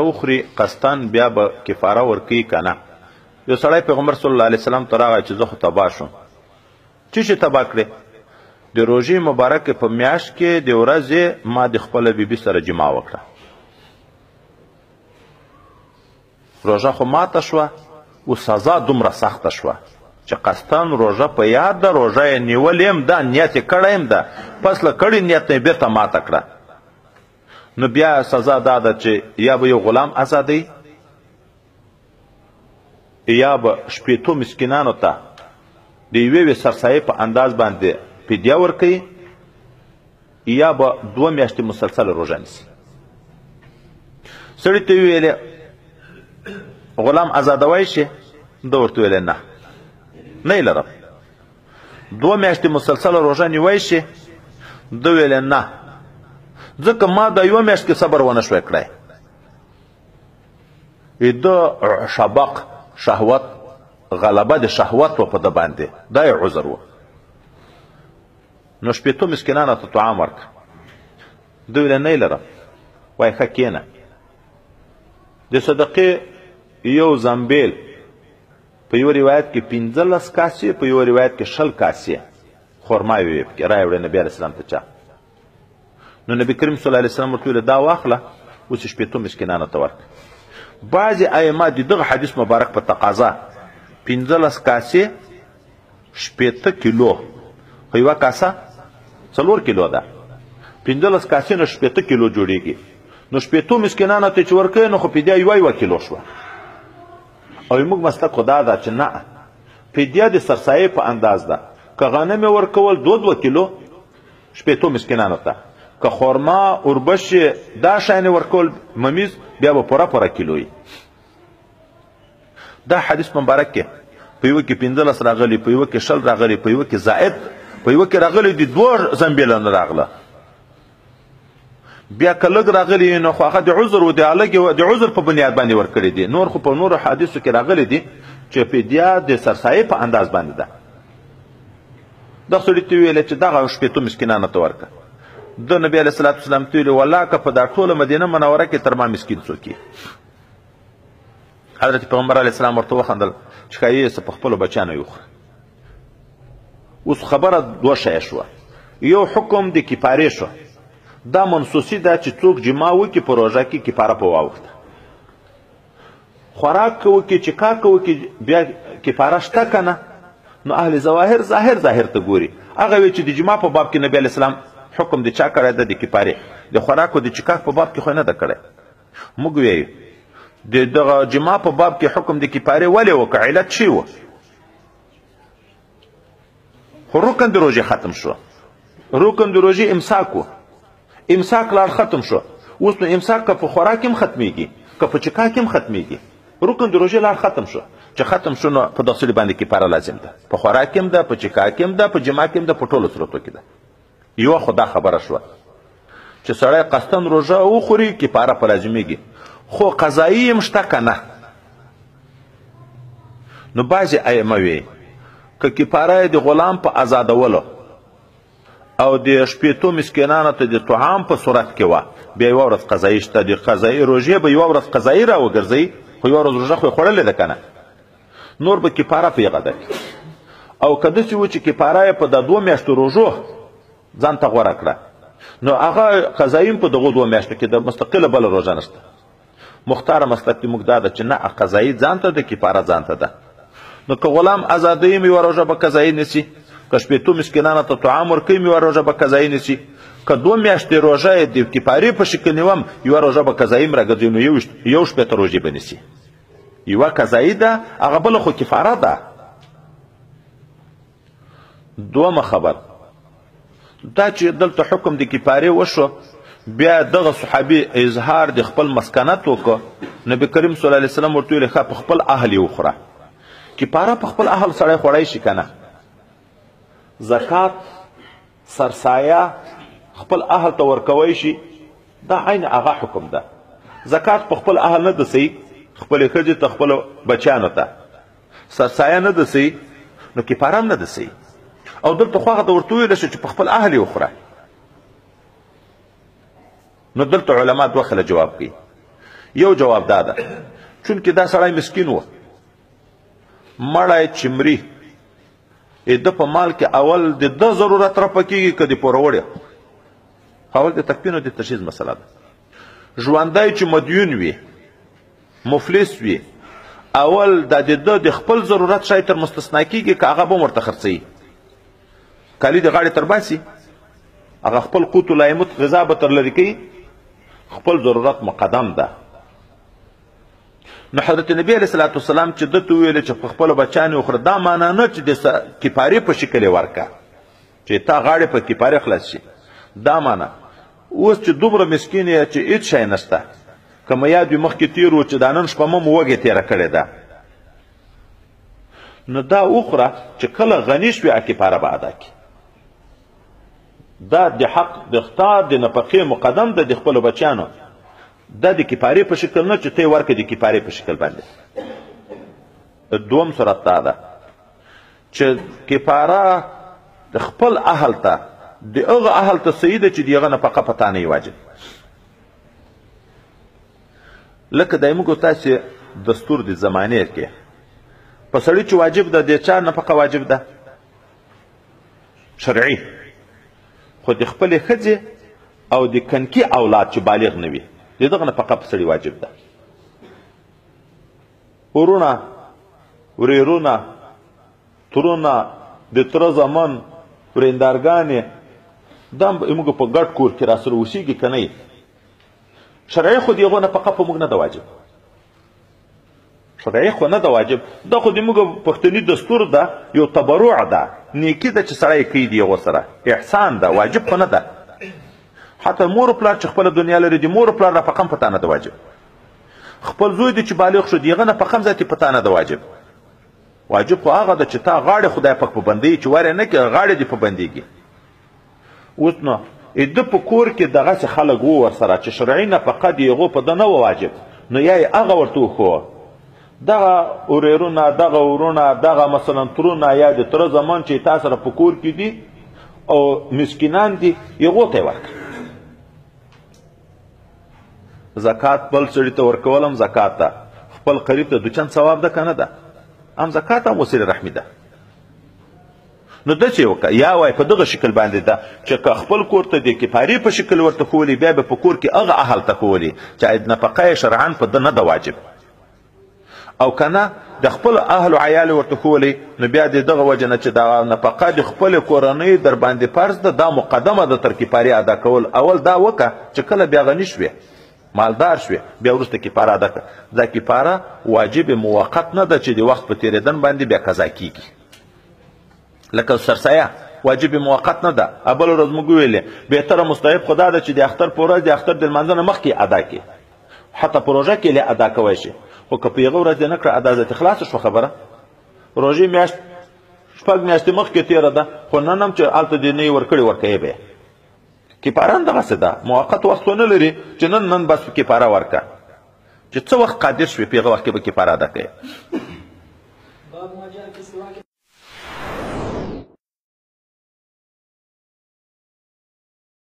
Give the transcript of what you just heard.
وخوري قصدن بیا به کفاره ورکوي که نه. یو سړی پیغمبر صلی الله علیه وسلم ته راغی چې زه خو تباه شوم. څه شي تباه کړې؟ د روژې مبارکې په میاشت کې د ورځې ما د خپله بیبي سره جماع وکړه. روژه خو ماته شوه، او سزا دومره سخته شوه چې قصدن روژه په یاد ده، روژه یې نیولې یم ده، نیت یې کړی یم ده، پس له کړي نیت نه یې بېرته ماته کړه. نو بیا سزا دا ده چې یا به یو غلام ازادوي، یا به شپېتو مسکینانو ته د یوې سرسایې په انداز باندې فدیه ورکوي، یا به 2 میاشتې مسلسل روژه نیسي. سړي ته ویلې غلام ازادوی شي؟ ده ورته ویلې نه، نه یې لرم. 2 میاشتې مسلسل روژه نیوی شي؟ ده ویلې نه، ځکه ما د 1 میاشت کې صبر ونه شوی کړی. ده شبق شهوت غلبه د شهوت و په ده باندې، دا یې عذر و. نو 8 مسکینانو ته طعام ورکړه. ده ویلې نه یې لرم. وایي ښه کښېنه. د صدقې یو زنبیل په یو روایت کې 15 کاسې، په یو روایت کې 20 کاسې خرماوې وې پکې، رایې وړې نبي علیه السلام ته چا. نو نبی کریم صلی الله علیه وسلم ورته ویل دا واخله، اوس 8 مسکینانو ته ورکړه. بعضې ائمه د دغه حدیث مبارک په تقاضا 15 کاسې 8 کیلو، خو یوه کاسه 4 کیلو ده، 15 کاسې نه 8 کیلو جوړېږي. نو 8 مسکینانو ته چې ورکوې نو خو فدیه 1 کیلو شوه. او موږ مسلک خو دا ده چې نه، فدیه د سرسایې په انداز ده. که غنم یې ورکول 2 کیلو 8 مسکینانو ته، که خورما اوربش دا شیان ورکول ممیز بیا به پوره کیلو وي. دا حدیث مبارک کې په یوه کې 15 راغلي، په یوه کې 20 راغلي، په یوه کې زائد، په یوه کې راغلي د 2 زنبیلونه راغله. بیا که لږ راغلي نو خو هغه د عذر و د عذر په بنیاد باندې ورکړي دي. نور خو په نورو حدیثو کې راغلي دي چې فدیه د سرسایې په انداز باندې ده. دغه سړي ته ویلې چې دغه 8 مسکینانو ته ورکړه. د نبی علیه الصلاة والسلام ته ویلې والله که په دا ټوله مدینه منوره کې تر ما مسکین څوک یې. حضرت پیغمبر علیه السلام ورته وخندل چې ښایي څه په خپلو بچیانو وخوره. اوس خبره 2 شیه شوه. یو حکم د کفارې شو، دا منسوسي ده چې څوک جماع وکړي په روژه کې کفاره په واوښته. خوراک که وکړي، چکاک که وکړي، بیا کفاره شته که نه؟ نو اهل ظاهر ته ګوري. هغه وی چې د جماع په باب کې نبی علیه السلام حکم د چا کړی ده؟ د کفارې. د خوراک او د چکاک په باب کې خو نه ده کړی. موږ ویو د دغه جماع په باب کې حکم د کفارې ولې وکړه؟ علت شی و؟ خو رکن د روژې ختم شو. رکن د روژې امساک و. امساک لاړ ختم شو. اوس نو امساک که په خوراک هم ختمیږي، که په چکاک هم ختمیږي. رکن د روژې لاړ ختم شو. چې ختم شو نو په دغه سړي باندې کفاره لازم ده. په خوراک هم ده، په چکاک هم ده، په جماع هم ده، په ټولو صورتو کې ده. یوه خو دا خبره شوه چې سړی قصدن روژه وخوري کفاره په لازمیږي. خو قضایي هم شته که نه؟ نو بعضې ائمه وی که کفاره د غلام په آزادولو او د 8 مسکینانو ته د طعام په صورت کې وه، بیا 1 ورځ قضایي شته. د قضایي روژې به 1 ورځ قضایي را وګرځوي، خو 1 ورځ روژه خو یې خوړلې ده که نه؟ نور به کفاره په هغه ده. او که داسې و چې کفاره یې په د 2 میاشتو روژو ځان ته غوره کړه، نو هغه قضایي په دغو 2 میاشتو کې د مستقله بله روژه نشته. مختاره مسلک کې موږ دا ده چې نه، قضایي ځان ته ده، کفاره ځان ته ده. نو که غلام ازادوي م 1 روژه به قضایي نیسي، که 8 مسکینانو ته طعام ورکوي م 1 روژه به قضایي نیسي، که 2 میاشتې روژه یې د کفارې په شکل نیوم 1 روژه به قضایي م راګرځوي، نو 1 روژې به نیسي. یوه قضایي ده، هغه بله خو کفاره ده. دومه خبر دا چې دلته حکم د کفارې وشو، بیا دغه صحابي اظهار د خپل مسکنت وکړه. نبی کریم صلی الله علیه وسلم ورته ویل ښه په خپل اهل یې وخوره. کفاره په خپل اهل سړی خوړی شي که نه؟ زکات سرسایه خپل اهل ته ورکوی شي، دا عین هغه حکم ده. زکات په خپل اهل نه ده صحیح، خپلې ښځې ته، خپلو بچیانو ته. سرسایه نه ده صحیح، نو کفاره هم نه ده صحیح. او دلته خو هغه ته ورته ویلی شو چې په خپل اهل یې وخوره. نو دلته علما 2 خله جواب کوي. یو جواب دا ده چونکې دا سړی مسکین و مړی چې مري د په مال کې اول د ده ضرورت رفع کېږي که د پوروړی اول د تکفین او د تشخیص مسله ده ژوندی چې مدیون وي مفلس وي اول د ده د خپل ضرورت شاید تر مستثنا کېږي که هغه به هم ورته خرڅوي کالي د غاړې تر باسي هغه خپل قوت لا یموت غذا به تر لرې کوي خپل ضرورت مقدم ده نو حضرت نبی علیه الصلاة والسلام چې ده ته وویل چې په خپلو بچیانو وخوره دا معنا نه چې د کفارې په شکل یې ورکه چې تا غاړې په کفارې خلاص شي دا معنا اوس چې دومره مسکین یې چې هېڅ شی نشته که مې یاد وي مخکې تېر و چې دا نن شپه مو وږې تېره کړې ده نو دا وخوره چې کله غني شوې کفاره به ادا کړي دا د حق د اختار د نفقې مقدم ده د خپلو بچیانو دا د کفارې په شکل نه چې ته یې ورکړې د کفارې په شکل باندې دوم صورت دا ده چې کفاره د خپل اهل ته د هغه اهل ته صحیح ده چې د هغه نفقه په تا نه یې واجب لکه د موږ تاسې دستور د زمانې کې په سړي چې واجب ده د چا نفقه واجب ده شرعي خو د خپلې ښځې او د کنکي اولاد چې بالغ نه وي د دغه نفقه په سړي واجب ده ورونه ورېرونه ترونه د تره زامن ورېندارګانې دا موږ په ګډ کور کې راسره اوسېږي که نه شرعي خو د هغو نفقه په موږ نه ده واجب شرعي خو نه ده واجب دا خو د موږ پښتني دستور ده یو تبرع ده نیکي ده چې سړی کوي د هغو سره احسان ده واجب خو نه ده حتی مور و پلار چې خپله دنیا لري د مور و پلار نفقه هم په تا نه ده واجب خپل زوی دی چې بالغ شو د هغه نفقه هم ذاتي په تا نه ده واجب واجب خو هغه ده چې تا غاړې خدای پاک په بندوي چې وارې نه کړې غاړې دې په بندېږي اوس نو ده په کور کې دغسې خلک و ورسره چې شرعي نفقه د هغو په ده نه وه واجب نو یا یې هغه ورته وښوه دغه ورېرونه دغه ورونه دغه مثلا ترونه یا د تره زمان چې تا سره په کور کې دي او مسکینان دي هغو ته یې ورکړه زکات بل سړي ته ورکول هم زکات ده خپل قریب ته دوچند ثواب ده که نه ده هم زکات هم وسیله رحمي ده نو داسې وکړه یا وایي په دغه شکل باندې ده چې که خپل کور ته د کفارې په شکل ورته ښولي بیا به په کور کې هغه اهل ته ښولي چې نفقه یې شرعاً په ده نه ده واجب او که نه د خپل اهل و عیالو ورته ښولي نو بیا د دغه وجه نه چې دا نفقه د خپلې کورنۍ در باندې فرض ده دا مقدمه ده تر کفارې ادا کول اول دا وکړه چې کله بیا غني شوې مالدار شوې بیا وروسته کفاره ادا کړه دا کفاره واجب موقت نه ده چې د وخت په تېرېدن باندې بیا قضا کیږي لکه سرسایه واجب موقت نه ده بل ورځ موږ ویلې بهتره مستحب خو دا ده چې د اختر په ورځ د اختر د لمانځه نه مخکې ادا کړي حتی په روژه کې ادا کوی شي خو که په هغه ورځ یې نه کړه ادا ذاتي خلاصه شوه خبره روژې میاشت شپږ میاشتې مخکې تېره ده خو نن هم چې هلته دې نه یې ورکړې ورکوې به یې کفاره هم دغسې ده موقت وخت ونه لري چې نن بس کفاره ورکړه چې څه وخت قادر شوې په هغه وخت کې به کفاره ادا کوې